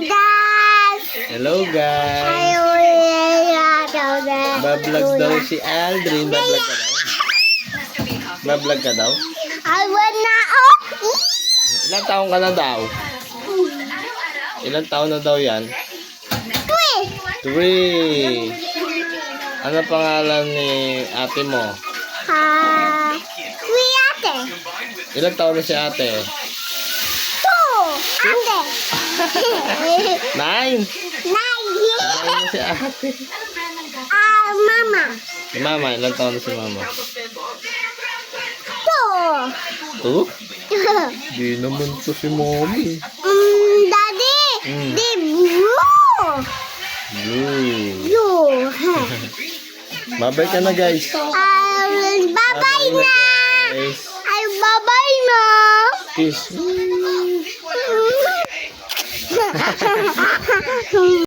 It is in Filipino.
guys! Hello guys! Bablog daw si Aldrin. Bablog ka daw? Bablog ka daw? I wanna Ilang taon ka na daw? Ilang taon na daw yan? 3. Ano pangalan ni ate mo? Ate. Ilang taon na si ate? 2. Ate. 9. 9 na si ate. Mama. Si mama, ilang taon na si mama? 2. 2? Di naman to si mommy. Daddy. Mm. The blue. Blue. Babay ka na guys. Bye-bye na. Guys. Ay, bye-bye na. Kiss.